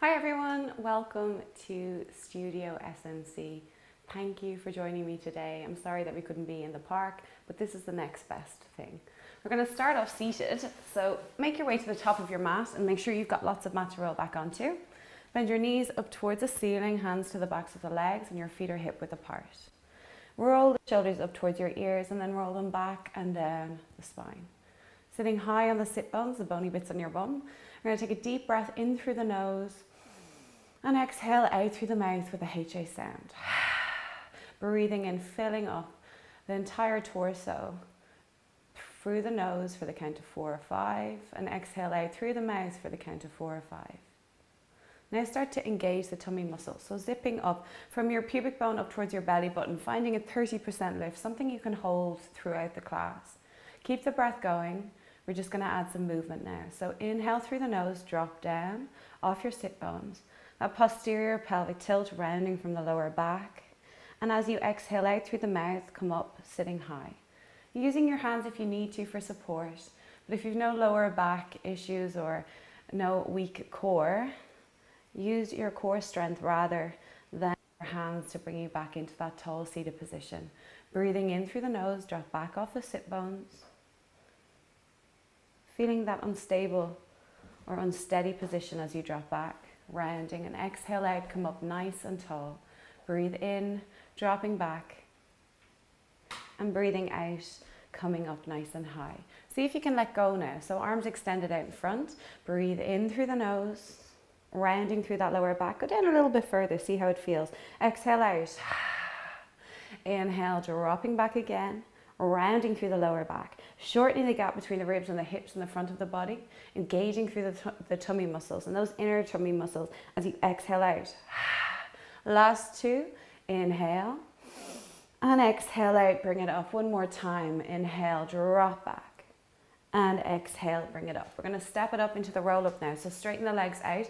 Hi everyone, welcome to Studio SNC. Thank you for joining me today. I'm sorry that we couldn't be in the park, but this is the next best thing. We're going to start off seated, so make your way to the top of your mat and make sure you've got lots of mat to roll back onto. Bend your knees up towards the ceiling, hands to the backs of the legs, and your feet are hip width apart. Roll the shoulders up towards your ears and then roll them back and down the spine. Sitting high on the sit bones, the bony bits on your bum. We're going to take a deep breath in through the nose and exhale out through the mouth with a HA sound. Breathing in, filling up the entire torso through the nose for the count of 4 or 5, and exhale out through the mouth for the count of 4 or 5. Now start to engage the tummy muscles. So zipping up from your pubic bone up towards your belly button, finding a 30% lift, something you can hold throughout the class. Keep the breath going. We're just going to add some movement now. So inhale through the nose, drop down off your sit bones. That posterior pelvic tilt rounding from the lower back. And as you exhale out through the mouth, come up sitting high. Using your hands if you need to for support. But if you've no lower back issues or no weak core, use your core strength rather than your hands to bring you back into that tall seated position. Breathing in through the nose, drop back off the sit bones. Feeling that unstable or unsteady position as you drop back, rounding, and exhale out, come up nice and tall. Breathe in, dropping back, and breathing out, coming up nice and high. See if you can let go now. So arms extended out in front. Breathe in through the nose, rounding through that lower back. Go down a little bit further, see how it feels. Exhale out. Inhale, dropping back again. Rounding through the lower back, shortening the gap between the ribs and the hips and the front of the body, engaging through the tummy muscles and those inner tummy muscles as you exhale out. Last 2, inhale and exhale out, bring it up. One more time, inhale, drop back and exhale, bring it up. We're going to step it up into the roll up now, so straighten the legs out.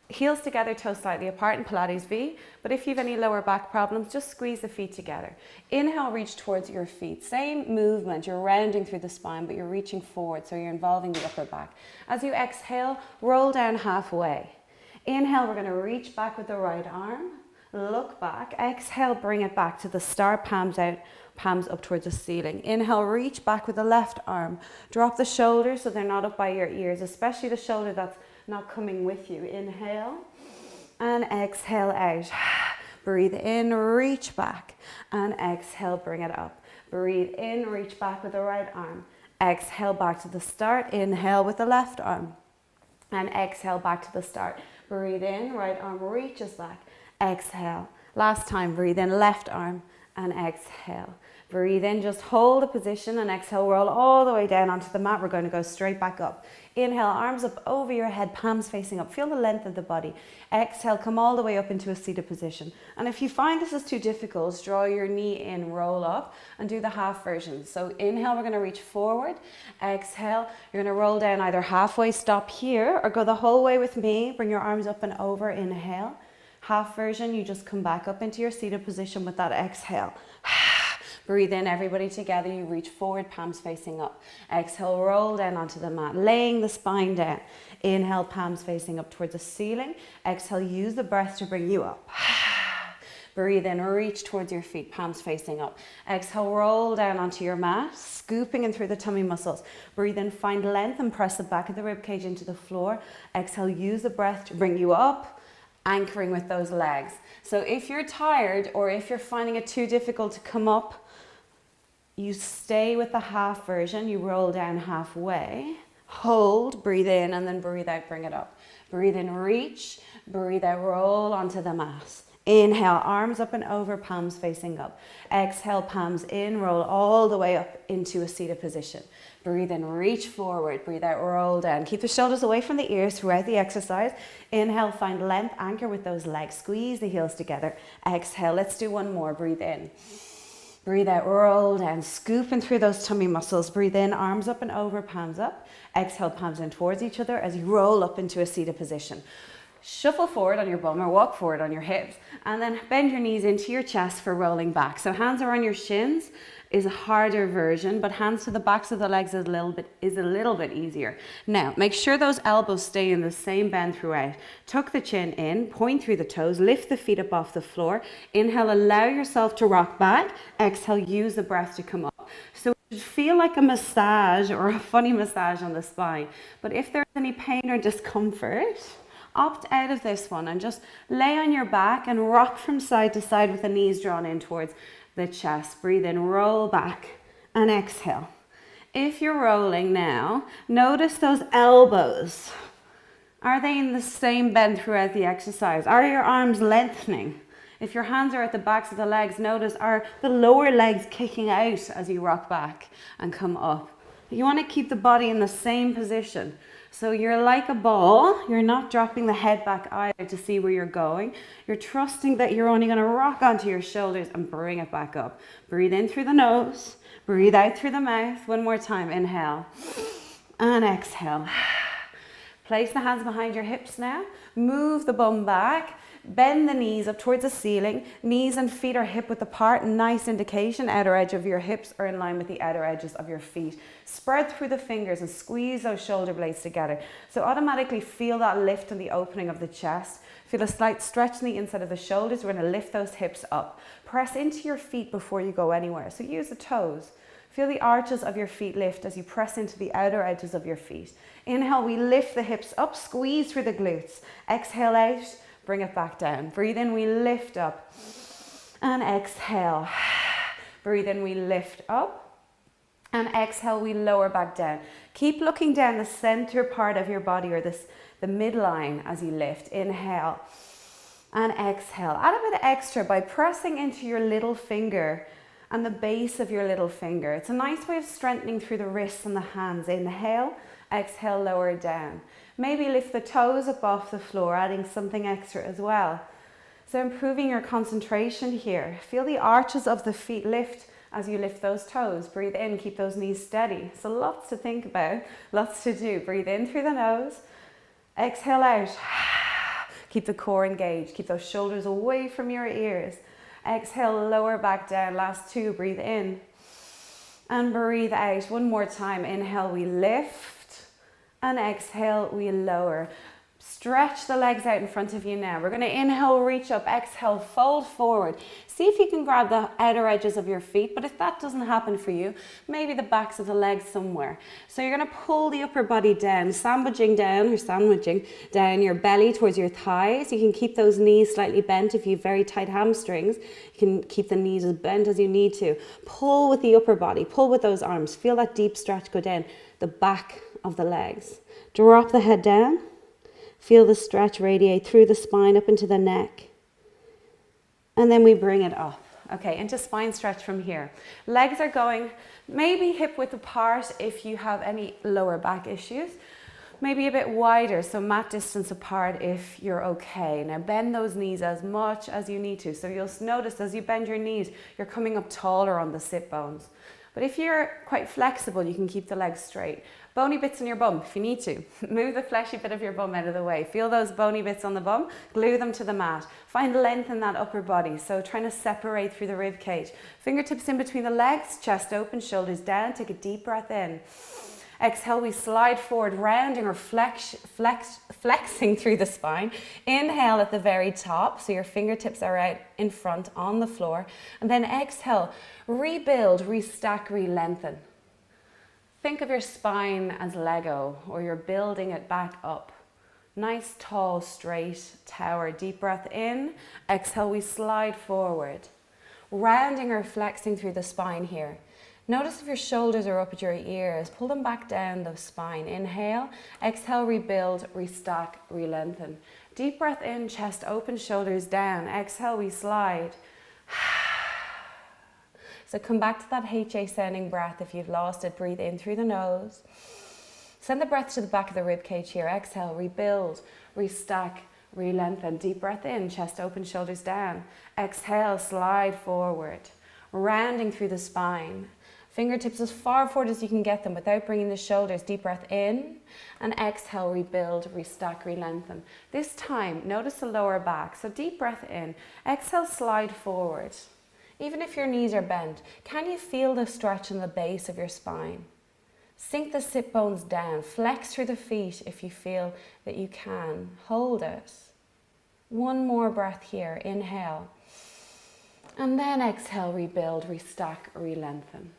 Heels together, toes slightly apart in Pilates V, but if you have any lower back problems, just squeeze the feet together. Inhale, reach towards your feet. Same movement, you're rounding through the spine, but you're reaching forward, so you're involving the upper back. As you exhale, roll down halfway. Inhale, we're going to reach back with the right arm, look back. Exhale, bring it back to the start, palms out, palms up towards the ceiling. Inhale, reach back with the left arm. Drop the shoulders so they're not up by your ears, especially the shoulder that's not coming with you. Inhale and exhale out. Breathe in, reach back and exhale, bring it up. Breathe in, reach back with the right arm. Exhale back to the start. Inhale with the left arm and exhale back to the start. Breathe in, right arm reaches back. Exhale. Last time, breathe in, left arm and exhale. Breathe in, just hold the position and exhale, roll all the way down onto the mat. We're going to go straight back up. Inhale, arms up over your head, palms facing up. Feel the length of the body. Exhale, come all the way up into a seated position. And if you find this is too difficult, draw your knee in, roll up and do the half version. So inhale, we're going to reach forward. Exhale, you're going to roll down either halfway, stop here, or go the whole way with me. Bring your arms up and over, inhale. Half version, you just come back up into your seated position with that exhale. Breathe in, everybody together, you reach forward, palms facing up. Exhale, roll down onto the mat, laying the spine down. Inhale, palms facing up towards the ceiling. Exhale, use the breath to bring you up. Breathe in, reach towards your feet, palms facing up. Exhale, roll down onto your mat, scooping in through the tummy muscles. Breathe in, find length and press the back of the ribcage into the floor. Exhale, use the breath to bring you up, anchoring with those legs. So if you're tired or if you're finding it too difficult to come up, you stay with the half version, you roll down halfway, hold, breathe in, and then breathe out, bring it up. Breathe in, reach, breathe out, roll onto the mat. Inhale, arms up and over, palms facing up. Exhale, palms in, roll all the way up into a seated position. Breathe in, reach forward, breathe out, roll down. Keep the shoulders away from the ears throughout the exercise. Inhale, find length, anchor with those legs, squeeze the heels together. Exhale, let's do one more, breathe in. Breathe out, roll down, scooping through those tummy muscles. Breathe in, arms up and over, palms up. Exhale, palms in towards each other as you roll up into a seated position. shuffle forward on your bum or walk forward on your hips, and then bend your knees into your chest for rolling back. So hands are on your shins is a harder version, but hands to the backs of the legs is a little bit easier. Now, make sure those elbows stay in the same bend throughout. Tuck the chin in, point through the toes, lift the feet up off the floor. Inhale, allow yourself to rock back. Exhale, use the breath to come up. So it should feel like a massage or a funny massage on the spine. But if there's any pain or discomfort, opt out of this one and just lay on your back and rock from side to side with the knees drawn in towards the chest. Breathe in, roll back, and exhale. If you're rolling now, notice those elbows. Are they in the same bend throughout the exercise? Are your arms lengthening? If your hands are at the backs of the legs, notice, are the lower legs kicking out as you rock back and come up? You want to keep the body in the same position. So you're like a ball. You're not dropping the head back either to see where you're going. You're trusting that you're only going to rock onto your shoulders and bring it back up. Breathe in through the nose. Breathe out through the mouth. One more time. Inhale and exhale. Place the hands behind your hips now. Move the bum back. Bend the knees up towards the ceiling. Knees and feet are hip width apart. Nice indication. Outer edge of your hips are in line with the outer edges of your feet. Spread through the fingers and squeeze those shoulder blades together. So automatically feel that lift in the opening of the chest. Feel a slight stretch in the inside of the shoulders. We're going to lift those hips up. Press into your feet before you go anywhere. So use the toes. Feel the arches of your feet lift as you press into the outer edges of your feet. Inhale, we lift the hips up. Squeeze through the glutes. Exhale out. Bring it back down. Breathe in, we lift up. And exhale. Breathe in, we lift up. And exhale, we lower back down. Keep looking down the center part of your body or the midline as you lift. Inhale and exhale. Add a bit of extra by pressing into your little finger and the base of your little finger. It's a nice way of strengthening through the wrists and the hands. Inhale, exhale, lower down. Maybe lift the toes up off the floor, adding something extra as well. So improving your concentration here. Feel the arches of the feet lift as you lift those toes. Breathe in, keep those knees steady. So lots to think about, lots to do. Breathe in through the nose. Exhale out. Keep the core engaged. Keep those shoulders away from your ears. Exhale, lower back down. Last two, breathe in. And breathe out. One more time. Inhale, we lift. And exhale, we lower. Stretch the legs out in front of you now. We're going to inhale, reach up. Exhale, fold forward. See if you can grab the outer edges of your feet. But if that doesn't happen for you, maybe the backs of the legs somewhere. So you're going to pull the upper body down, sandwiching down your belly towards your thighs. You can keep those knees slightly bent if you have very tight hamstrings. You can keep the knees as bent as you need to. Pull with the upper body. Pull with those arms. Feel that deep stretch go down the back of the legs. Drop the head down. Feel the stretch radiate through the spine up into the neck. And then we bring it up. Okay, into spine stretch from here. Legs are going maybe hip width apart if you have any lower back issues. Maybe a bit wider, so mat distance apart if you're okay. Now bend those knees as much as you need to. So you'll notice as you bend your knees, you're coming up taller on the sit bones. But if you're quite flexible, you can keep the legs straight. Bony bits in your bum if you need to. Move the fleshy bit of your bum out of the way. Feel those bony bits on the bum, glue them to the mat. Find length in that upper body, so trying to separate through the rib cage. Fingertips in between the legs, chest open, shoulders down. Take a deep breath in. Exhale, we slide forward, rounding or flexing through the spine. Inhale at the very top, so your fingertips are out in front on the floor. And then exhale, rebuild, restack, re-lengthen. Think of your spine as Lego, or you're building it back up. Nice, tall, straight tower. Deep breath in. Exhale, we slide forward. Rounding or flexing through the spine here. Notice if your shoulders are up at your ears. Pull them back down the spine. Inhale. Exhale, rebuild, restack, re-lengthen. Deep breath in, chest open, shoulders down. Exhale, we slide. So come back to that HA sounding breath. If you've lost it, breathe in through the nose. Send the breath to the back of the rib cage here. Exhale, rebuild, restack, re-lengthen. Deep breath in, chest open, shoulders down. Exhale, slide forward, rounding through the spine. Fingertips as far forward as you can get them without bringing the shoulders. Deep breath in, and exhale, rebuild, restack, re-lengthen. This time, notice the lower back. So deep breath in, exhale, slide forward. Even if your knees are bent, can you feel the stretch in the base of your spine? Sink the sit bones down, flex through the feet if you feel that you can. Hold it. One more breath here, inhale. And then exhale, rebuild, restack, re-lengthen.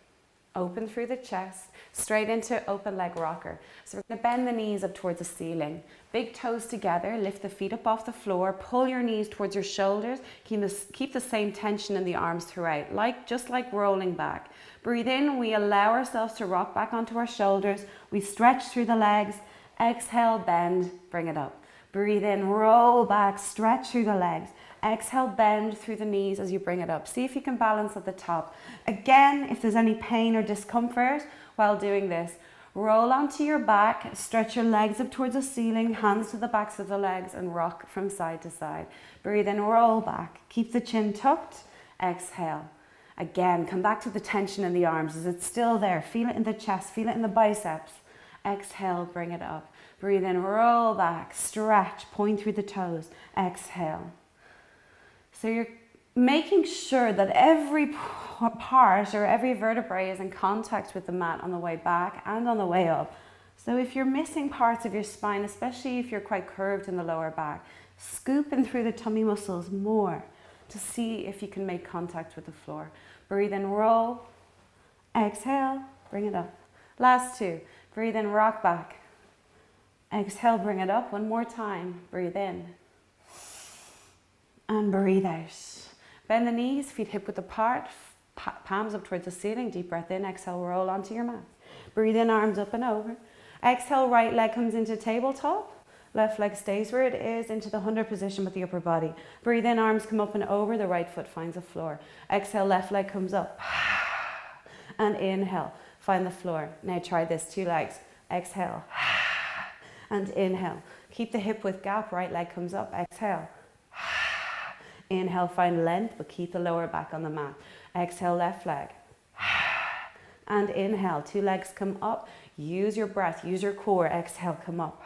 Open through the chest, straight into open leg rocker. So we're going to bend the knees up towards the ceiling. Big toes together, lift the feet up off the floor, pull your knees towards your shoulders. Keep the same tension in the arms throughout, just like rolling back. Breathe in, we allow ourselves to rock back onto our shoulders. We stretch through the legs. Exhale, bend, bring it up. Breathe in, roll back, stretch through the legs. Exhale, bend through the knees as you bring it up. See if you can balance at the top. Again, if there's any pain or discomfort while doing this, roll onto your back, stretch your legs up towards the ceiling, hands to the backs of the legs, and rock from side to side. Breathe in, roll back. Keep the chin tucked. Exhale. Again, come back to the tension in the arms. Is it still there? Feel it in the chest, feel it in the biceps. Exhale, bring it up. Breathe in, roll back, stretch, point through the toes. Exhale. So you're making sure that every part or every vertebrae is in contact with the mat on the way back and on the way up. So if you're missing parts of your spine, especially if you're quite curved in the lower back, scoop in through the tummy muscles more to see if you can make contact with the floor. Breathe in, roll. Exhale, bring it up. Last two. Breathe in, rock back. Exhale, bring it up. One more time. Breathe in. And breathe out. Bend the knees, feet hip width apart, palms up towards the ceiling. Deep breath in, exhale, roll onto your mat. Breathe in, arms up and over. Exhale, right leg comes into tabletop. Left leg stays where it is, into the 100 position with the upper body. Breathe in, arms come up and over, the right foot finds the floor. Exhale, left leg comes up. And inhale, find the floor. Now try this, 2 legs. Exhale. And inhale. Keep the hip width gap, right leg comes up. Exhale. Inhale, find length, but keep the lower back on the mat. Exhale, left leg. And inhale, 2 legs come up. Use your breath, use your core. Exhale, come up.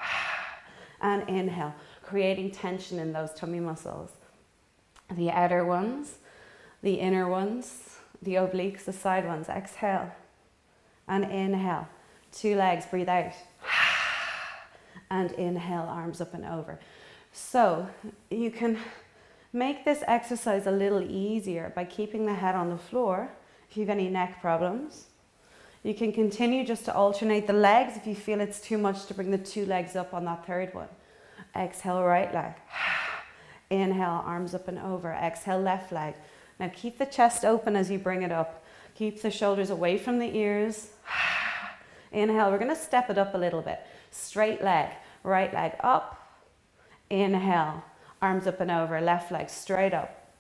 And inhale, creating tension in those tummy muscles. The outer ones, the inner ones, the obliques, the side ones. Exhale. And inhale. 2 legs, breathe out. And inhale, arms up and over. So you can make this exercise a little easier by keeping the head on the floor if you have any neck problems. You can continue just to alternate the legs if you feel it's too much to bring the 2 legs up on that third one. Exhale, right leg. Inhale, arms up and over. Exhale, left leg. Now keep the chest open as you bring it up. Keep the shoulders away from the ears. Inhale, we're going to step it up a little bit. Straight leg, right leg up. Inhale. Arms up and over, left leg straight up.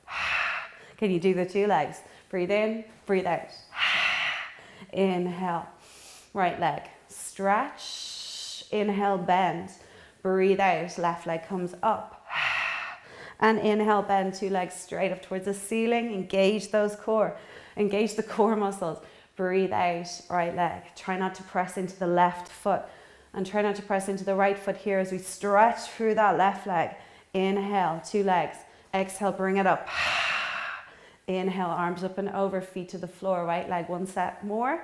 Can you do the 2 legs? Breathe in, breathe out. Inhale, right leg, stretch. Inhale, bend. Breathe out, left leg comes up. And inhale, bend, 2 legs straight up towards the ceiling. Engage the core muscles. Breathe out, right leg. Try not to press into the left foot. And try not to press into the right foot here as we stretch through that left leg. Inhale, 2 legs. Exhale, bring it up. Inhale, arms up and over, feet to the floor. Right leg, 1 set more.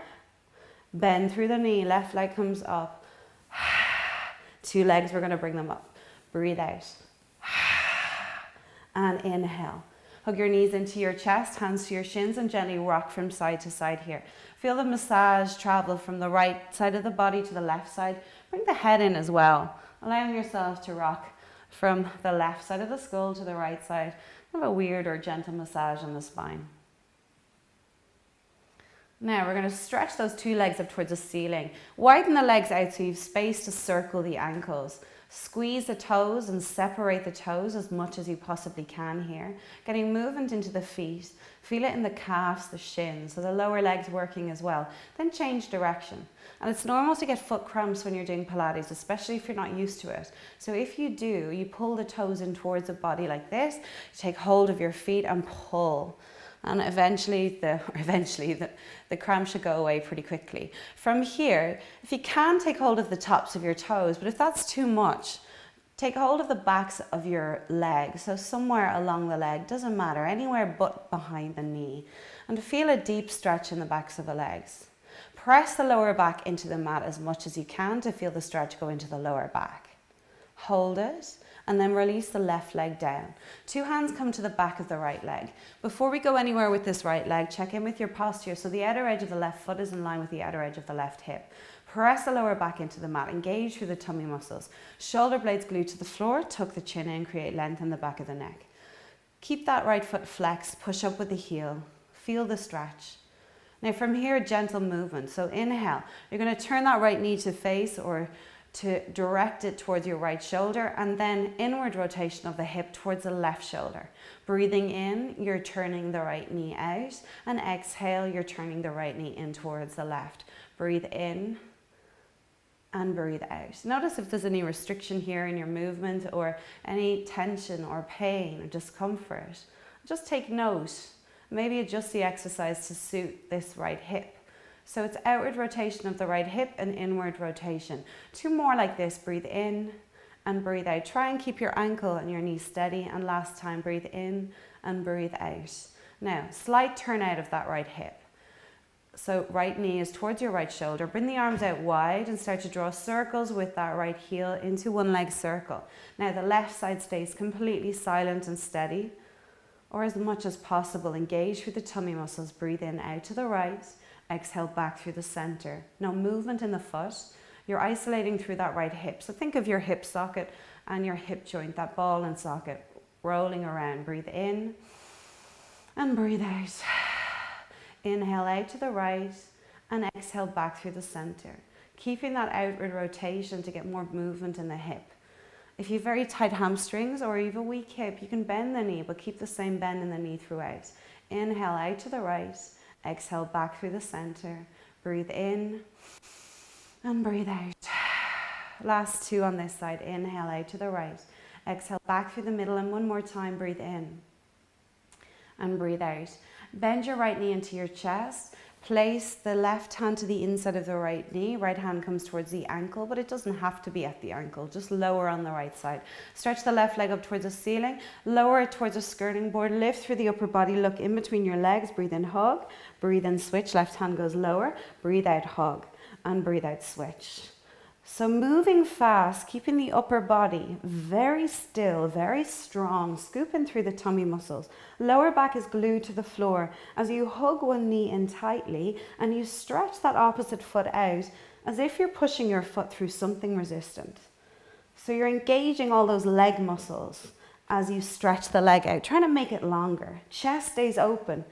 Bend through the knee, left leg comes up. 2 legs, we're going to bring them up. Breathe out. And inhale. Hug your knees into your chest, hands to your shins, and gently rock from side to side here. Feel the massage travel from the right side of the body to the left side. Bring the head in as well, allowing yourself to rock from the left side of the skull to the right side. Have a weird or gentle massage on the spine. Now we're going to stretch those 2 legs up towards the ceiling. Widen the legs out so you have space to circle the ankles. Squeeze the toes and separate the toes as much as you possibly can here. Getting movement into the feet. Feel it in the calves, the shins, so the lower legs working as well. Then change direction. And it's normal to get foot cramps when you're doing Pilates, especially if you're not used to it. So if you do, you pull the toes in towards the body like this. You take hold of your feet and pull. And eventually the cramp should go away pretty quickly. From here, if you can, take hold of the tops of your toes, but if that's too much, take hold of the backs of your legs. So somewhere along the leg, doesn't matter, anywhere but behind the knee. And feel a deep stretch in the backs of the legs. Press the lower back into the mat as much as you can to feel the stretch go into the lower back. Hold it, and then release the left leg down. Two hands come to the back of the right leg. Before we go anywhere with this right leg, check in with your posture. So the outer edge of the left foot is in line with the outer edge of the left hip. Press the lower back into the mat, engage through the tummy muscles. Shoulder blades glued to the floor, tuck the chin in, create length in the back of the neck. Keep that right foot flexed, push up with the heel. Feel the stretch. Now from here, gentle movement. So inhale, you're going to turn that right knee to face or to direct it towards your right shoulder, and then inward rotation of the hip towards the left shoulder. Breathing in, you're turning the right knee out, and exhale, you're turning the right knee in towards the left. Breathe in and breathe out. Notice if there's any restriction here in your movement or any tension or pain or discomfort. Just take note. Maybe adjust the exercise to suit this right hip. So it's outward rotation of the right hip and inward rotation. Two more like this. Breathe in and breathe out. Try and keep your ankle and your knee steady. And last time, breathe in and breathe out. Now, slight turn out of that right hip. So right knee is towards your right shoulder. Bring the arms out wide and start to draw circles with that right heel into one leg circle. Now the left side stays completely silent and steady, or as much as possible, engage through the tummy muscles. Breathe in, out to the right. Exhale back through the center. No movement in the foot. You're isolating through that right hip. So think of your hip socket and your hip joint, that ball and socket, rolling around. Breathe in and breathe out. Inhale out to the right and exhale back through the center. Keeping that outward rotation to get more movement in the hip. If you have very tight hamstrings or you have a weak hip, you can bend the knee, but keep the same bend in the knee throughout. Inhale out to the right. Exhale back through the center. Breathe in and breathe out. Last two on this side. Inhale out to the right. Exhale back through the middle, and one more time. Breathe in and breathe out. Bend your right knee into your chest. Place the left hand to the inside of the right knee. Right hand comes towards the ankle, but it doesn't have to be at the ankle. Just lower on the right side. Stretch the left leg up towards the ceiling. Lower it towards a skirting board. Lift through the upper body. Look in between your legs. Breathe in, hug. Breathe in, switch. Left hand goes lower. Breathe out, hug. And breathe out, switch. So moving fast, keeping the upper body very still, very strong, scooping through the tummy muscles. Lower back is glued to the floor as you hug one knee in tightly and you stretch that opposite foot out as if you're pushing your foot through something resistant. So you're engaging all those leg muscles as you stretch the leg out, trying to make it longer. Chest stays open,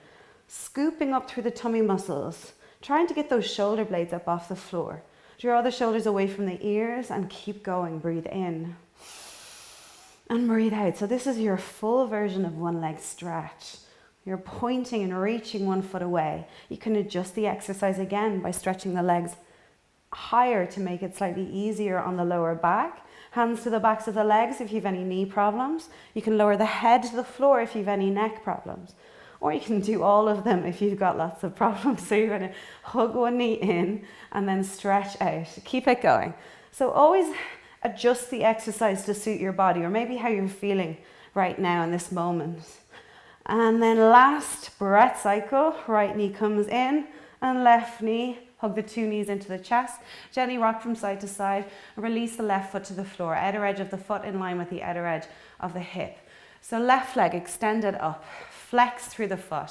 scooping up through the tummy muscles, trying to get those shoulder blades up off the floor. Draw the shoulders away from the ears and keep going. Breathe in and breathe out. So this is your full version of one leg stretch. You're pointing and reaching one foot away. You can adjust the exercise again by stretching the legs higher to make it slightly easier on the lower back. Hands to the backs of the legs if you have any knee problems. You can lower the head to the floor if you have any neck problems. Or you can do all of them if you've got lots of problems. So you're going to hug one knee in and then stretch out. Keep it going. So always adjust the exercise to suit your body, or maybe how you're feeling right now in this moment. And then last breath cycle, right knee comes in and left knee. Hug the two knees into the chest. Gently rock from side to side. Release the left foot to the floor. Outer edge of the foot in line with the outer edge of the hip. So left leg extended up. Flex through the foot.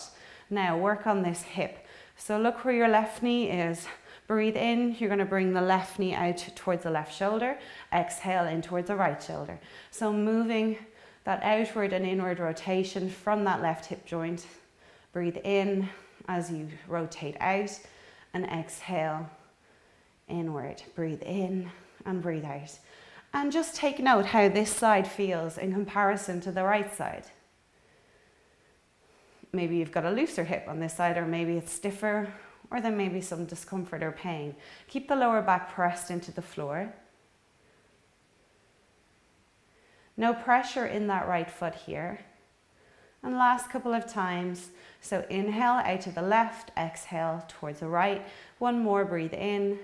Now work on this hip. So look where your left knee is. Breathe in. You're going to bring the left knee out towards the left shoulder. Exhale in towards the right shoulder. So moving that outward and inward rotation from that left hip joint. Breathe in as you rotate out and exhale inward. Breathe in and breathe out. And just take note how this side feels in comparison to the right side. Maybe you've got a looser hip on this side, or maybe it's stiffer, or there may be some discomfort or pain. Keep the lower back pressed into the floor. No pressure in that right foot here. And last couple of times. So inhale out to the left, exhale towards the right. One more, breathe in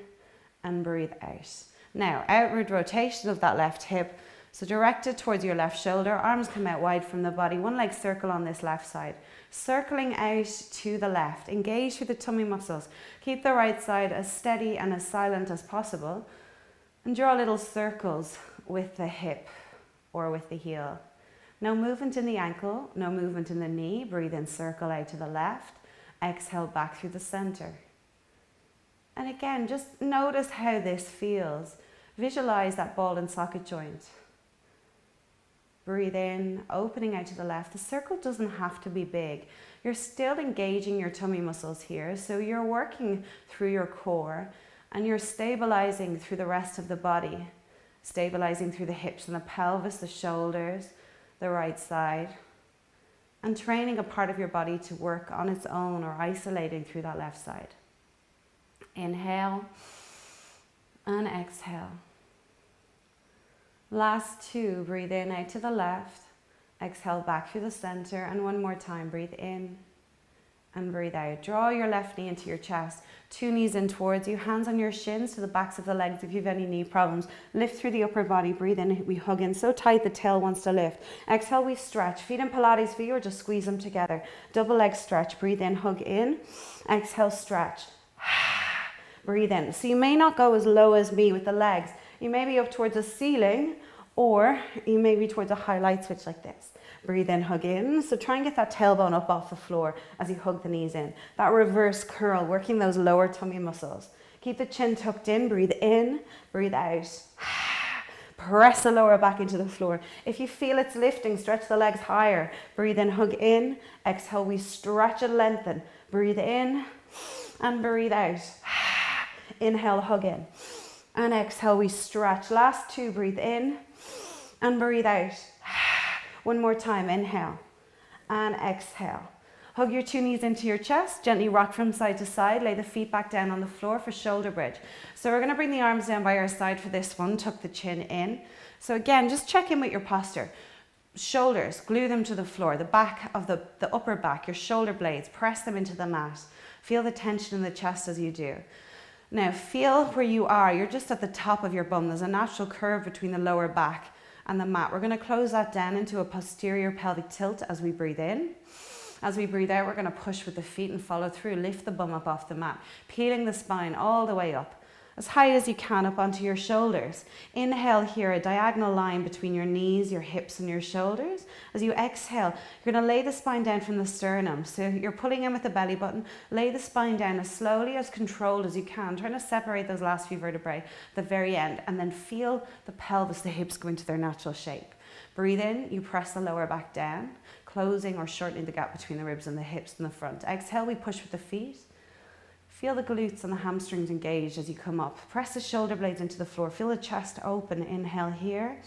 and breathe out. Now, outward rotation of that left hip. So directed towards your left shoulder, arms come out wide from the body, one leg circle on this left side. Circling out to the left, engage through the tummy muscles. Keep the right side as steady and as silent as possible. And draw little circles with the hip or with the heel. No movement in the ankle, no movement in the knee. Breathe in, circle out to the left. Exhale back through the center. And again, just notice how this feels. Visualize that ball and socket joint. Breathe in, opening out to the left. The circle doesn't have to be big. You're still engaging your tummy muscles here, so you're working through your core and you're stabilizing through the rest of the body. Stabilizing through the hips and the pelvis, the shoulders, the right side, and training a part of your body to work on its own or isolating through that left side. Inhale and exhale. Last two, breathe in out to the left, exhale back through the center, and one more time, breathe in and breathe out. Draw your left knee into your chest, two knees in towards you, hands on your shins to the backs of the legs if you have any knee problems. Lift through the upper body, breathe in, we hug in so tight the tail wants to lift. Exhale, we stretch. Feet in Pilates for you or just squeeze them together. Double leg stretch, breathe in, hug in, exhale, stretch. Breathe in. So you may not go as low as me with the legs. You may be up towards the ceiling or you may be towards a high light switch like this. Breathe in, hug in. So try and get that tailbone up off the floor as you hug the knees in. That reverse curl, working those lower tummy muscles. Keep the chin tucked in, breathe out. Press the lower back into the floor. If you feel it's lifting, stretch the legs higher. Breathe in, hug in. Exhale, we stretch and lengthen. Breathe in and breathe out. Inhale, hug in. And exhale, we stretch. Last two, breathe in and breathe out. One more time, inhale and exhale. Hug your two knees into your chest, gently rock from side to side, lay the feet back down on the floor for shoulder bridge. So we're gonna bring the arms down by our side for this one, tuck the chin in. So again, just check in with your posture. Shoulders, glue them to the floor, the back of the upper back, your shoulder blades, press them into the mat. Feel the tension in the chest as you do. Now feel where you are, you're just at the top of your bum. There's a natural curve between the lower back and the mat. We're gonna close that down into a posterior pelvic tilt as we breathe in. As we breathe out, we're gonna push with the feet and follow through. Lift the bum up off the mat, peeling the spine all the way up, as high as you can up onto your shoulders. Inhale here, a diagonal line between your knees, your hips and your shoulders. As you exhale, you're gonna lay the spine down from the sternum. So you're pulling in with the belly button, lay the spine down as slowly, as controlled as you can, trying to separate those last few vertebrae at the very end, and then feel the pelvis, the hips go into their natural shape. Breathe in, you press the lower back down, closing or shortening the gap between the ribs and the hips and the front. Exhale, we push with the feet. Feel the glutes and the hamstrings engaged as you come up. Press the shoulder blades into the floor. Feel the chest open. Inhale here.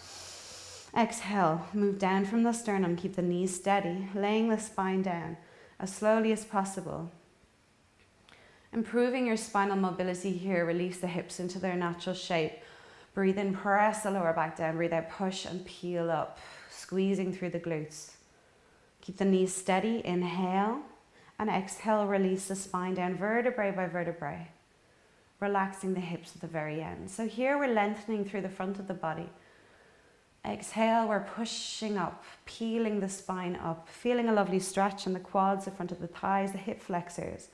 Exhale, move down from the sternum. Keep the knees steady, laying the spine down as slowly as possible. Improving your spinal mobility here. Release the hips into their natural shape. Breathe in, press the lower back down. Breathe out, push and peel up, squeezing through the glutes. Keep the knees steady. Inhale. And exhale, release the spine down vertebrae by vertebrae, relaxing the hips at the very end. So here we're lengthening through the front of the body. Exhale, we're pushing up, peeling the spine up, feeling a lovely stretch in the quads, the front of the thighs, the hip flexors,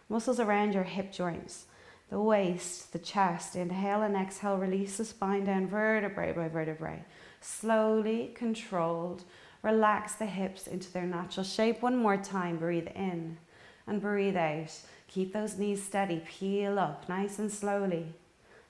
muscles around your hip joints, the waist, the chest. Inhale and exhale, release the spine down vertebrae by vertebrae. Slowly, controlled. Relax the hips into their natural shape. One more time, breathe in and breathe out. Keep those knees steady, peel up nice and slowly.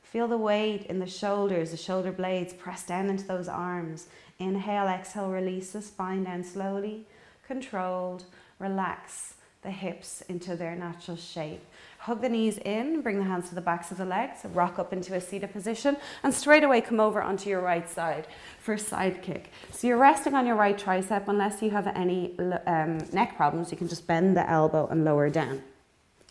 Feel the weight in the shoulders, the shoulder blades, press down into those arms. Inhale, exhale, release the spine down slowly, controlled. Relax the hips into their natural shape. Hug the knees in, bring the hands to the backs of the legs, rock up into a seated position, and straight away come over onto your right side for side kick. So you're resting on your right tricep. Unless you have any neck problems, you can just bend the elbow and lower down.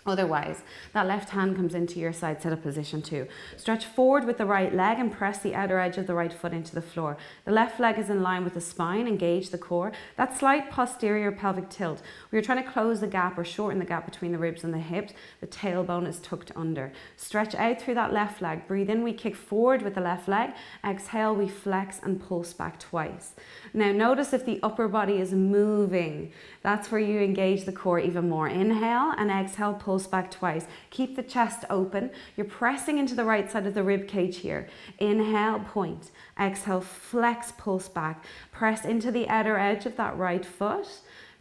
Otherwise, that left hand comes into your side sit-up position too. Stretch forward with the right leg and press the outer edge of the right foot into the floor. The left leg is in line with the spine, engage the core. That slight posterior pelvic tilt, where you're trying to close the gap or shorten the gap between the ribs and the hips, the tailbone is tucked under. Stretch out through that left leg. Breathe in, we kick forward with the left leg. Exhale, we flex and pulse back twice. Now notice if the upper body is moving. That's where you engage the core even more. Inhale and exhale, pulse back twice. Keep the chest open. You're pressing into the right side of the rib cage here. Inhale, point. Exhale, flex, pulse back. Press into the outer edge of that right foot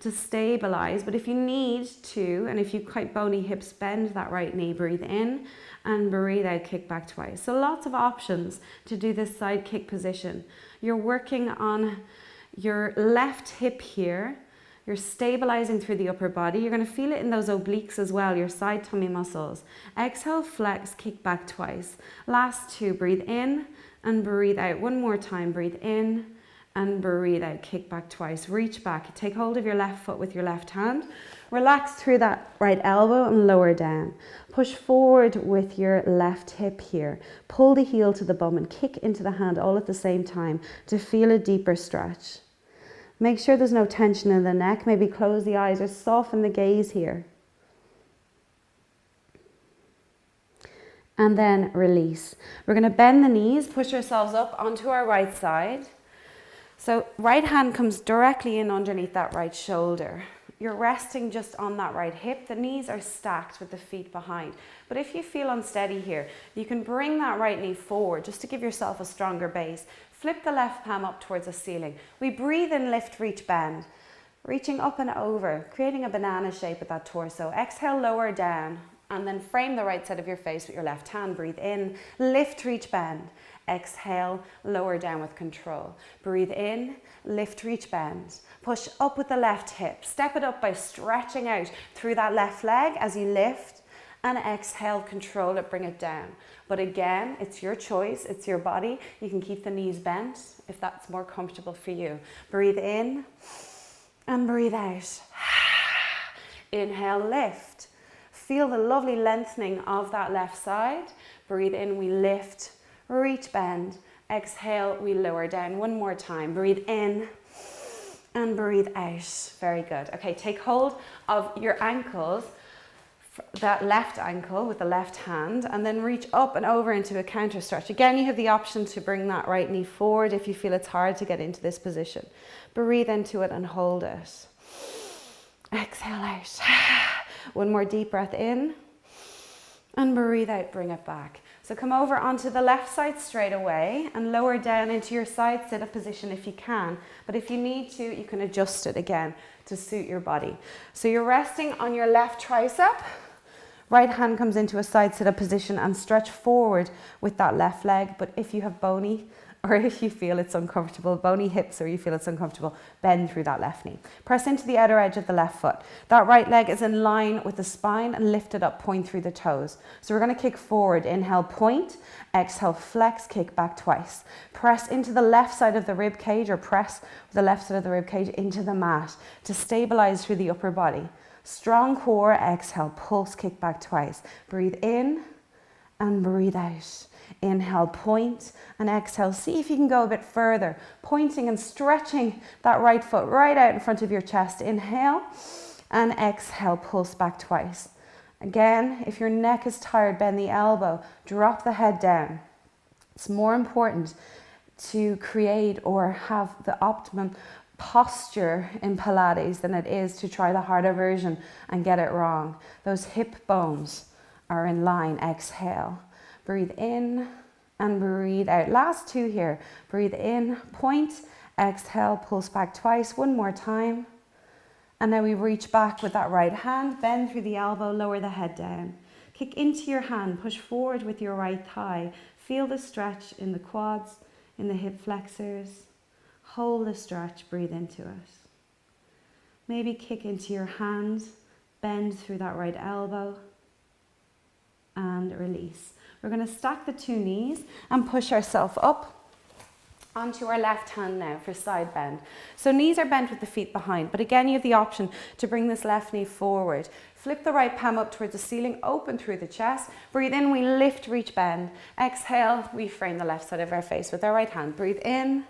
to stabilize. But if you need to, and if you've quite bony hips, bend that right knee. Breathe in and breathe out, kick back twice. So lots of options to do this side kick position. You're working on your left hip here. You're stabilizing through the upper body. You're going to feel it in those obliques as well, your side tummy muscles. Exhale, flex, kick back twice. Last two, breathe in and breathe out. One more time, breathe in and breathe out, kick back twice. Reach back, take hold of your left foot with your left hand. Relax through that right elbow and lower down. Push forward with your left hip here. Pull the heel to the bum and kick into the hand all at the same time to feel a deeper stretch. Make sure there's no tension in the neck. Maybe close the eyes or soften the gaze here. And then release. We're going to bend the knees, push ourselves up onto our right side. So right hand comes directly in underneath that right shoulder. You're resting just on that right hip. The knees are stacked with the feet behind. But if you feel unsteady here, you can bring that right knee forward just to give yourself a stronger base. Flip the left palm up towards the ceiling. We breathe in, lift, reach, bend. Reaching up and over, creating a banana shape with that torso. Exhale, lower down, and then frame the right side of your face with your left hand. Breathe in, lift, reach, bend. Exhale, lower down with control. Breathe in, lift, reach, bend. Push up with the left hip. Step it up by stretching out through that left leg as you lift. And exhale, control it, bring it down. But again, it's your choice, it's your body. You can keep the knees bent if that's more comfortable for you. Breathe in and breathe out. Inhale, lift. Feel the lovely lengthening of that left side. Breathe in, we lift, reach, bend. Exhale, we lower down. One more time. Breathe in and breathe out. Very good. Okay, take hold of your ankles, that left ankle with the left hand, and then reach up and over into a counter stretch. Again, you have the option to bring that right knee forward if you feel it's hard to get into this position. Breathe into it and hold it. Exhale out. One more deep breath in and breathe out, bring it back. So come over onto the left side straight away and lower down into your side sit-up position if you can. But if you need to, you can adjust it again to suit your body. So you're resting on your left tricep. Right hand comes into a side sit-up position and stretch forward with that left leg. But if you have bony, or if you feel it's uncomfortable, bony hips, or you feel it's uncomfortable, bend through that left knee. Press into the outer edge of the left foot. That right leg is in line with the spine and lift it up, point through the toes. So we're going to kick forward. Inhale, point. Exhale, flex, kick back twice. Press into the left side of the rib cage, or press with the left side of the rib cage into the mat to stabilize through the upper body. Strong core. Exhale, pulse, kick back twice. Breathe in and breathe out. Inhale, point, and exhale. See if you can go a bit further, pointing and stretching that right foot right out in front of your chest. Inhale and exhale, pulse back twice. Again, if your neck is tired, bend the elbow, drop the head down. It's more important to create or have the optimum posture in Pilates than it is to try the harder version and get it wrong. Those hip bones are in line. Exhale. Breathe in and breathe out. Last two here. Breathe in, point, exhale, pulse back twice. One more time. And now we reach back with that right hand, bend through the elbow, lower the head down. Kick into your hand, push forward with your right thigh. Feel the stretch in the quads, in the hip flexors. Hold the stretch, breathe into it. Maybe kick into your hands, bend through that right elbow, and release. We're going to stack the two knees and push ourselves up Onto our left hand now for side bend. So knees are bent with the feet behind, but again you have the option to bring this left knee forward. Flip the right palm up towards the ceiling, open through the chest. Breathe in, we lift, reach, bend. Exhale, we frame the left side of our face with our right hand. Breathe in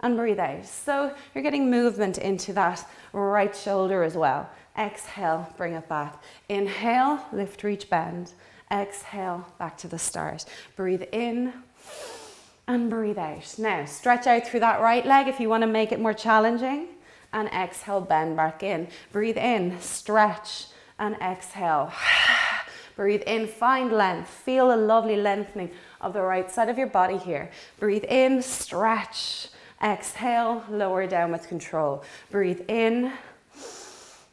and breathe out. So you're getting movement into that right shoulder as well. Exhale, bring it back. Inhale, lift, reach, bend. Exhale, back to the start. Breathe in and breathe out. Now, stretch out through that right leg if you want to make it more challenging. And exhale, bend back in. Breathe in, stretch, and exhale. Breathe in, find length. Feel a lovely lengthening of the right side of your body here. Breathe in, stretch. Exhale, lower down with control. Breathe in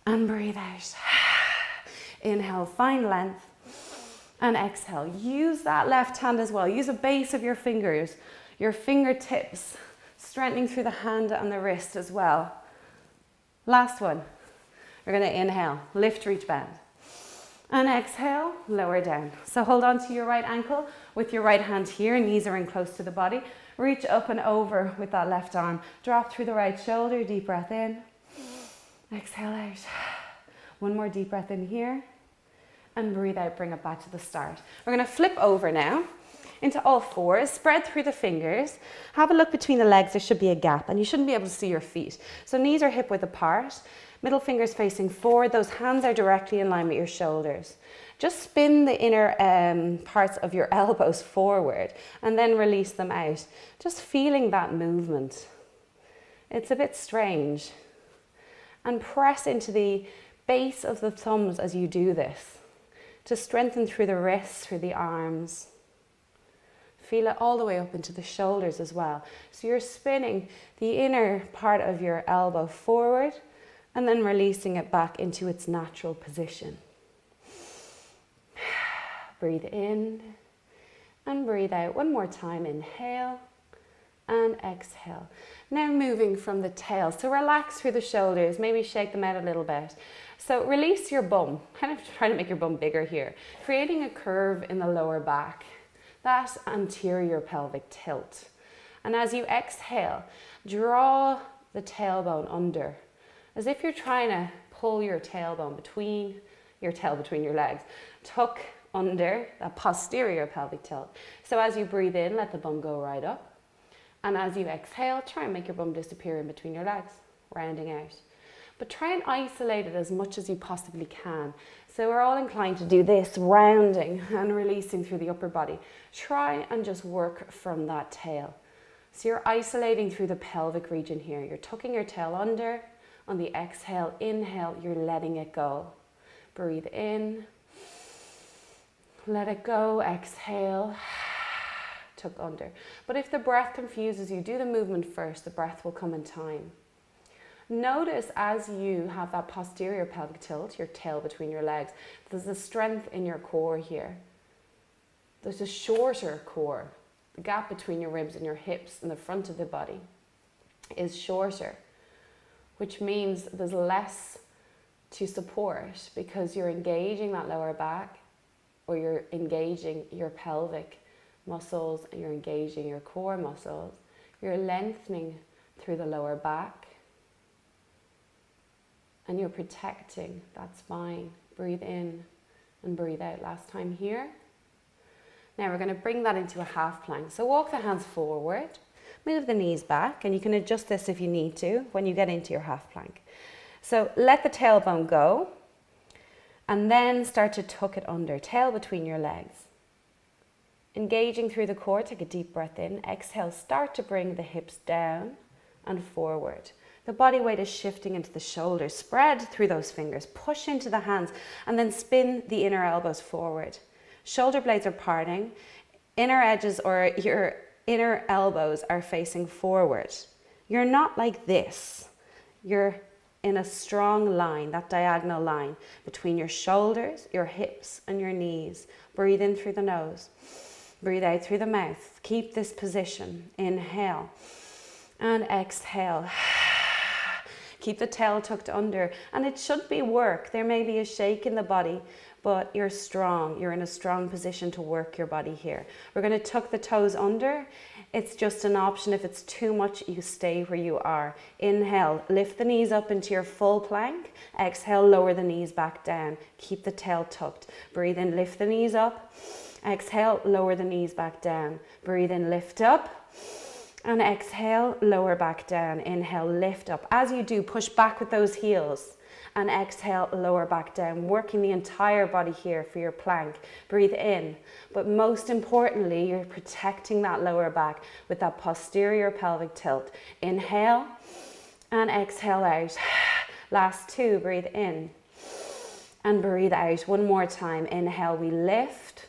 and breathe out. Inhale, find length. And exhale. Use that left hand as well. Use the base of your fingers, your fingertips, strengthening through the hand and the wrist as well. Last one. We're going to inhale, lift, reach, bend. And exhale, lower down. So hold on to your right ankle with your right hand here. Knees are in close to the body. Reach up and over with that left arm. Drop through the right shoulder. Deep breath in. Exhale out. One more deep breath in here. And breathe out, bring it back to the start. We're going to flip over now into all fours, spread through the fingers, have a look between the legs, there should be a gap and you shouldn't be able to see your feet. So knees are hip width apart, middle fingers facing forward, those hands are directly in line with your shoulders. Just spin the inner parts of your elbows forward and then release them out. Just feeling that movement. It's a bit strange. And press into the base of the thumbs as you do this, to strengthen through the wrists, through the arms. Feel it all the way up into the shoulders as well. So you're spinning the inner part of your elbow forward and then releasing it back into its natural position. Breathe in and breathe out. One more time, inhale and exhale. Now moving from the tail. So relax through the shoulders, maybe shake them out a little bit. So release your bum, kind of try to make your bum bigger here, creating a curve in the lower back, that anterior pelvic tilt. And as you exhale, draw the tailbone under, as if you're trying to pull your tailbone between your legs. Tuck under that posterior pelvic tilt. So as you breathe in, let the bum go right up. And as you exhale, try and make your bum disappear in between your legs, rounding out. But try and isolate it as much as you possibly can. So we're all inclined to do this, rounding and releasing through the upper body. Try and just work from that tail. So you're isolating through the pelvic region here. You're tucking your tail under. On the exhale, inhale, you're letting it go. Breathe in. Let it go. Exhale. Tuck under. But if the breath confuses you, do the movement first. The breath will come in time. Notice as you have that posterior pelvic tilt, your tail between your legs, there's a strength in your core here. There's a shorter core. The gap between your ribs and your hips and the front of the body is shorter, which means there's less to support because you're engaging that lower back, or you're engaging your pelvic muscles and you're engaging your core muscles. You're lengthening through the lower back. And you're protecting that spine. Breathe in and breathe out. Last time here. Now we're going to bring that into a half plank. So walk the hands forward, move the knees back, and you can adjust this if you need to when you get into your half plank. So let the tailbone go, and then start to tuck it under, tail between your legs. Engaging through the core, take a deep breath in. Exhale, start to bring the hips down and forward. The body weight is shifting into the shoulders. Spread through those fingers. Push into the hands and then spin the inner elbows forward. Shoulder blades are parting. Inner edges or your inner elbows are facing forward. You're not like this. You're in a strong line, that diagonal line between your shoulders, your hips and your knees. Breathe in through the nose. Breathe out through the mouth. Keep this position. Inhale and exhale. Keep the tail tucked under, and it should be work. There may be a shake in the body, but you're strong. You're in a strong position to work your body here. We're going to tuck the toes under. It's just an option. If it's too much, you stay where you are. Inhale, lift the knees up into your full plank. Exhale, lower the knees back down. Keep the tail tucked. Breathe in, lift the knees up. Exhale, lower the knees back down. Breathe in, lift up. And exhale, lower back down. Inhale, lift up. As you do, push back with those heels. And exhale, lower back down, working the entire body here for your plank. Breathe in, but most importantly, you're protecting that lower back with that posterior pelvic tilt. Inhale and exhale out. Last two, breathe in and breathe out. One more time. Inhale, we lift,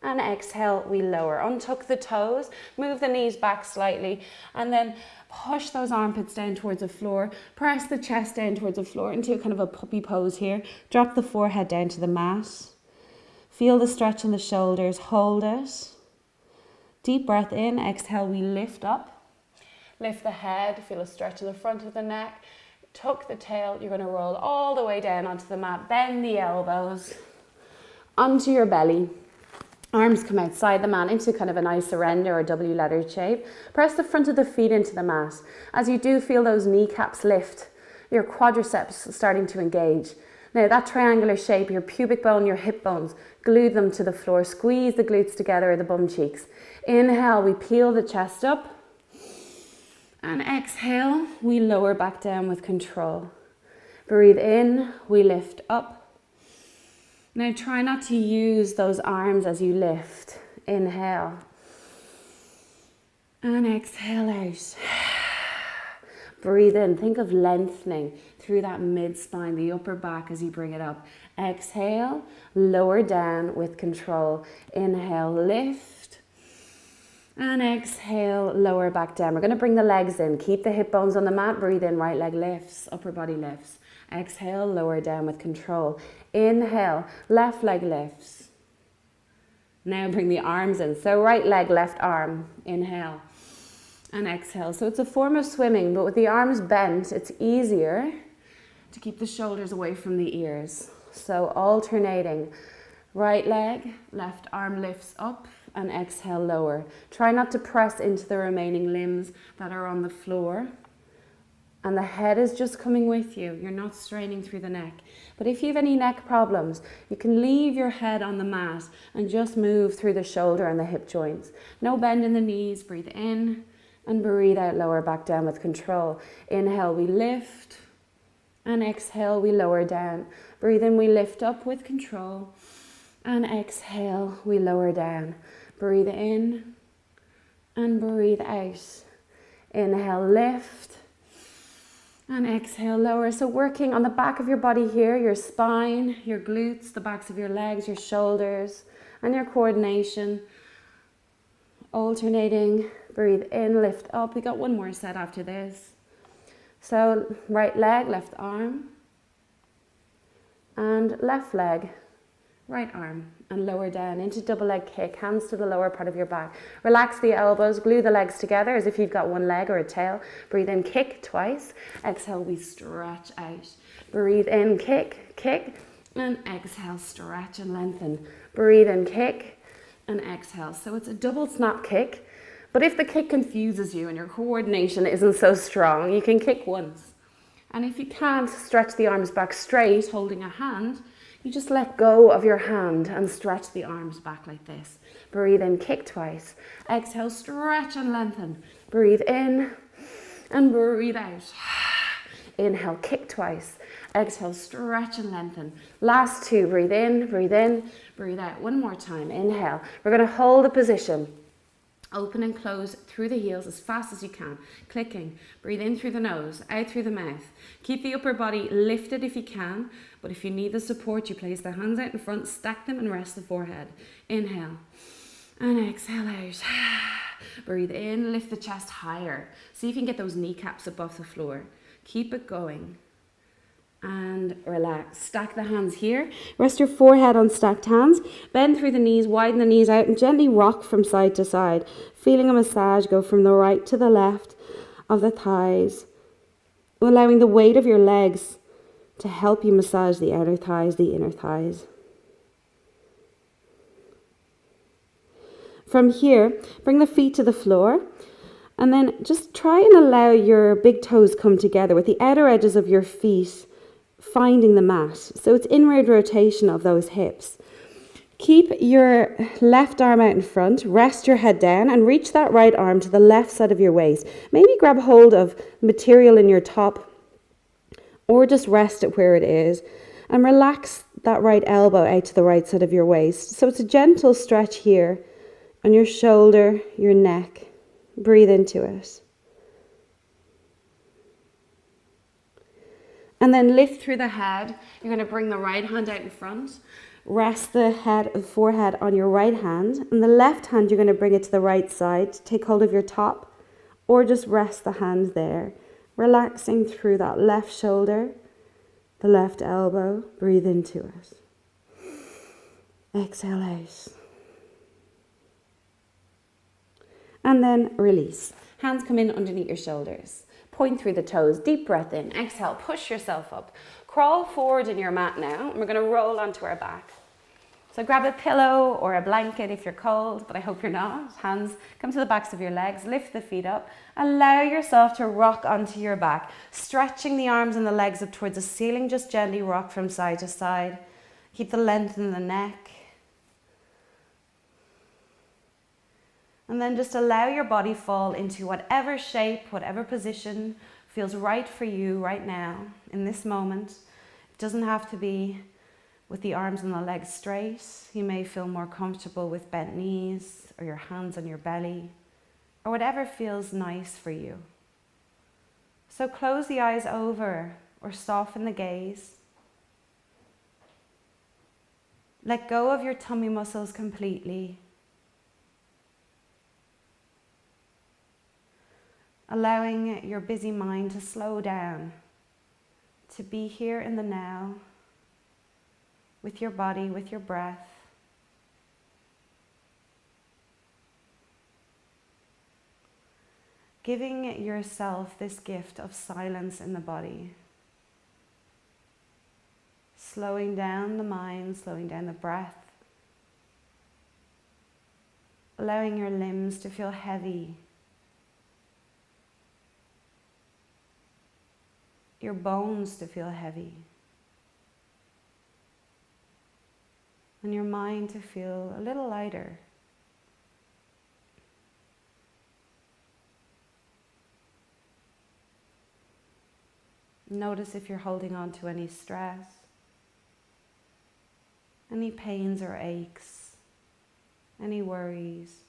and exhale, we lower. Untuck the toes, move the knees back slightly, and then push those armpits down towards the floor. Press the chest down towards the floor into kind of a puppy pose here. Drop the forehead down to the mat. Feel the stretch in the shoulders. Hold it. Deep breath in. Exhale, we lift up. Lift the head. Feel a stretch in the front of the neck. Tuck the tail. You're going to roll all the way down onto the mat. Bend the elbows onto your belly. Arms come outside the mat into kind of a nice surrender or W-lettered shape. Press the front of the feet into the mat. As you do, feel those kneecaps lift. Your quadriceps starting to engage. Now that triangular shape, your pubic bone, your hip bones, glue them to the floor. Squeeze the glutes together or the bum cheeks. Inhale, we peel the chest up. And exhale, we lower back down with control. Breathe in, we lift up. Now try not to use those arms as you lift. Inhale. And exhale out. Breathe in. Think of lengthening through that mid-spine, the upper back as you bring it up. Exhale, lower down with control. Inhale, lift. And exhale, lower back down. We're going to bring the legs in. Keep the hip bones on the mat. Breathe in, right leg lifts, upper body lifts. Exhale, lower down with control. Inhale, left leg lifts. Now bring the arms in. So right leg, left arm. Inhale and exhale. So it's a form of swimming, but with the arms bent, it's easier to keep the shoulders away from the ears. So alternating. Right leg, left arm lifts up and exhale, lower. Try not to press into the remaining limbs that are on the floor. And the head is just coming with you. You're not straining through the neck. But if you have any neck problems, you can leave your head on the mat and just move through the shoulder and the hip joints. No bend in the knees. Breathe in and breathe out, lower back down with control. Inhale, we lift. And exhale, we lower down. Breathe in, we lift up with control. And exhale, we lower down. Breathe in and breathe out. Inhale, lift. And exhale, lower. So working on the back of your body here, your spine, your glutes, the backs of your legs, your shoulders, and your coordination. Alternating, breathe in, lift up. We got one more set after this. So right leg, left arm, and left leg, right arm, and lower down into double leg kick, hands to the lower part of your back. Relax the elbows, glue the legs together as if you've got one leg or a tail. Breathe in, kick twice. Exhale, we stretch out. Breathe in, kick, kick, and exhale, stretch and lengthen. Breathe in, kick, and exhale. So it's a double snap kick, but if the kick confuses you and your coordination isn't so strong, you can kick once. And if you can't stretch the arms back straight, holding a hand, you just let go of your hand and stretch the arms back like this. Breathe in, kick twice. Exhale, stretch and lengthen. Breathe in and breathe out. Inhale, kick twice. Exhale, stretch and lengthen. Last two, breathe in, breathe out. One more time, inhale. We're going to hold the position. Open and close through the heels as fast as you can. Clicking. Breathe in through the nose, out through the mouth. Keep the upper body lifted if you can, but if you need the support, you place the hands out in front, stack them and rest the forehead. Inhale and exhale out. Breathe in, lift the chest higher. See if you can get those kneecaps above the floor. Keep it going. And relax. Stack the hands here. Rest your forehead on stacked hands. Bend through the knees, widen the knees out and gently rock from side to side. Feeling a massage go from the right to the left of the thighs allowing the weight of your legs to help you massage the outer thighs, the inner thighs. From here, bring the feet to the floor, and then just try and allow your big toes come together with the outer edges of your feet finding the mat. So it's inward rotation of those hips. Keep your left arm out in front, rest your head down, and reach that right arm to the left side of your waist. Maybe grab hold of material in your top, or just rest it where it is, and relax that right elbow out to the right side of your waist. So it's a gentle stretch here on your shoulder, your neck. Breathe into it. And then lift through the head. You're going to bring the right hand out in front. Rest the forehead on your right hand. And the left hand, you're going to bring it to the right side. Take hold of your top, or just rest the hand there. Relaxing through that left shoulder, the left elbow. Breathe into it. Exhale out. And then release. Hands come in underneath your shoulders. Point through the toes. Deep breath in. Exhale. Push yourself up. Crawl forward in your mat now. And we're going to roll onto our back. So grab a pillow or a blanket if you're cold, but I hope you're not. Hands come to the backs of your legs. Lift the feet up. Allow yourself to rock onto your back. Stretching the arms and the legs up towards the ceiling. Just gently rock from side to side. Keep the length in the neck. And then just allow your body fall into whatever shape, whatever position feels right for you right now, in this moment. It doesn't have to be with the arms and the legs straight. You may feel more comfortable with bent knees, or your hands on your belly, or whatever feels nice for you. So close the eyes over, or soften the gaze. Let go of your tummy muscles completely. Allowing your busy mind to slow down, to be here in the now, with your body, with your breath. Giving yourself this gift of silence in the body. Slowing down the mind, slowing down the breath. Allowing your limbs to feel heavy. Your bones to feel heavy, and your mind to feel a little lighter. Notice if you're holding on to any stress, any pains or aches, any worries.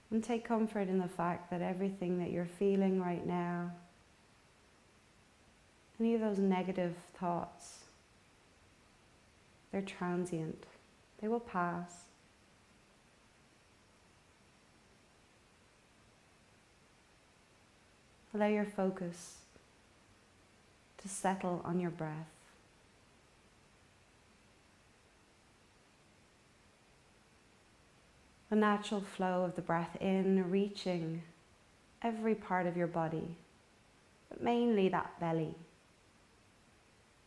And take comfort in the fact that everything that you're feeling right now, any of those negative thoughts, they're transient. They will pass. Allow your focus to settle on your breath. The natural flow of the breath in, reaching every part of your body, but mainly that belly.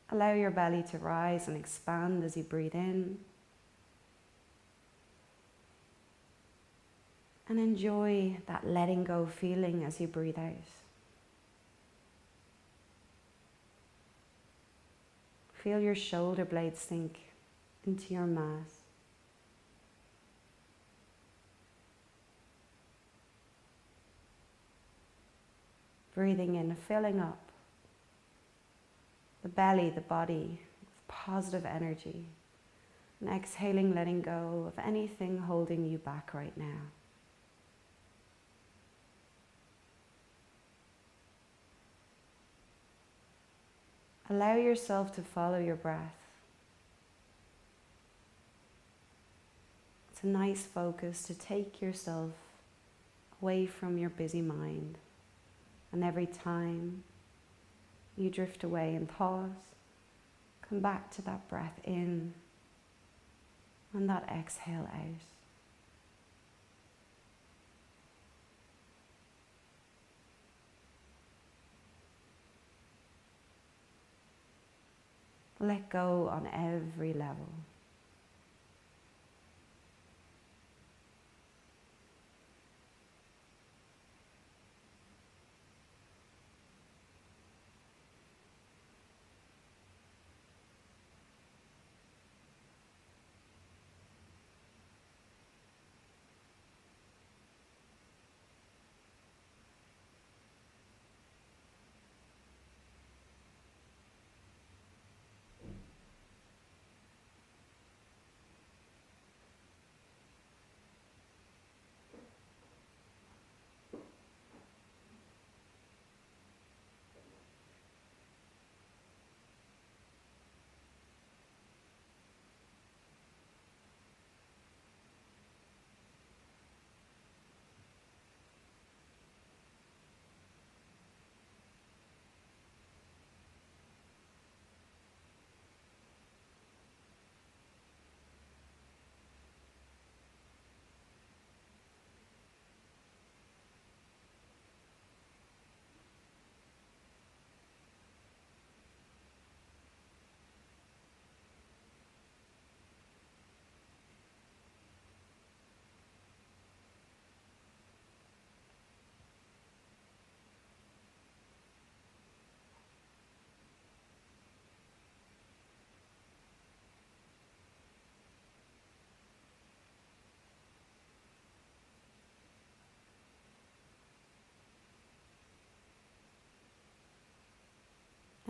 Allow your belly to rise and expand as you breathe in. And enjoy that letting go feeling as you breathe out. Feel your shoulder blades sink into your mat. Breathing in, filling up the belly, the body with positive energy. And exhaling, letting go of anything holding you back right now. Allow yourself to follow your breath. It's a nice focus to take yourself away from your busy mind. And every time you drift away in thought, Come back to that breath in and that exhale out. Let go on every level.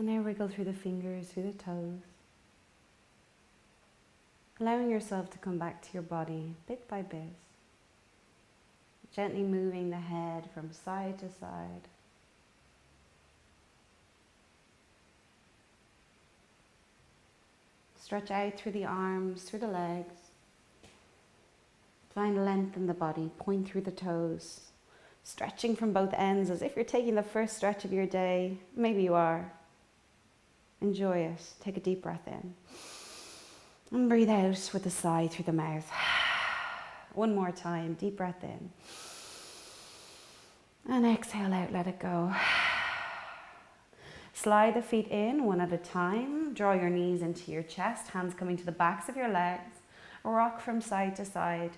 And now wriggle through the fingers, through the toes. Allowing yourself to come back to your body bit by bit. Gently moving the head from side to side. Stretch out through the arms, through the legs. Find length in the body, point through the toes. Stretching from both ends as if you're taking the first stretch of your day. Maybe you are. Enjoy it. Take a deep breath in. And breathe out with a sigh through the mouth. One more time, deep breath in. And exhale out, let it go. Slide the feet in one at a time. Draw your knees into your chest, hands coming to the backs of your legs. Rock from side to side.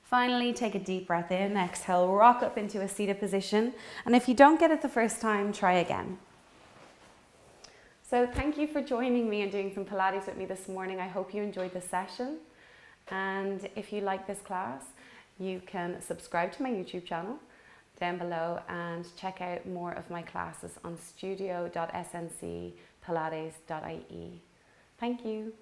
Finally, take a deep breath in. Exhale, rock up into a seated position. And if you don't get it the first time, try again. So thank you for joining me and doing some Pilates with me this morning. I hope you enjoyed the session. And if you like this class, you can subscribe to my YouTube channel down below and check out more of my classes on studio.sncpilates.ie. Thank you.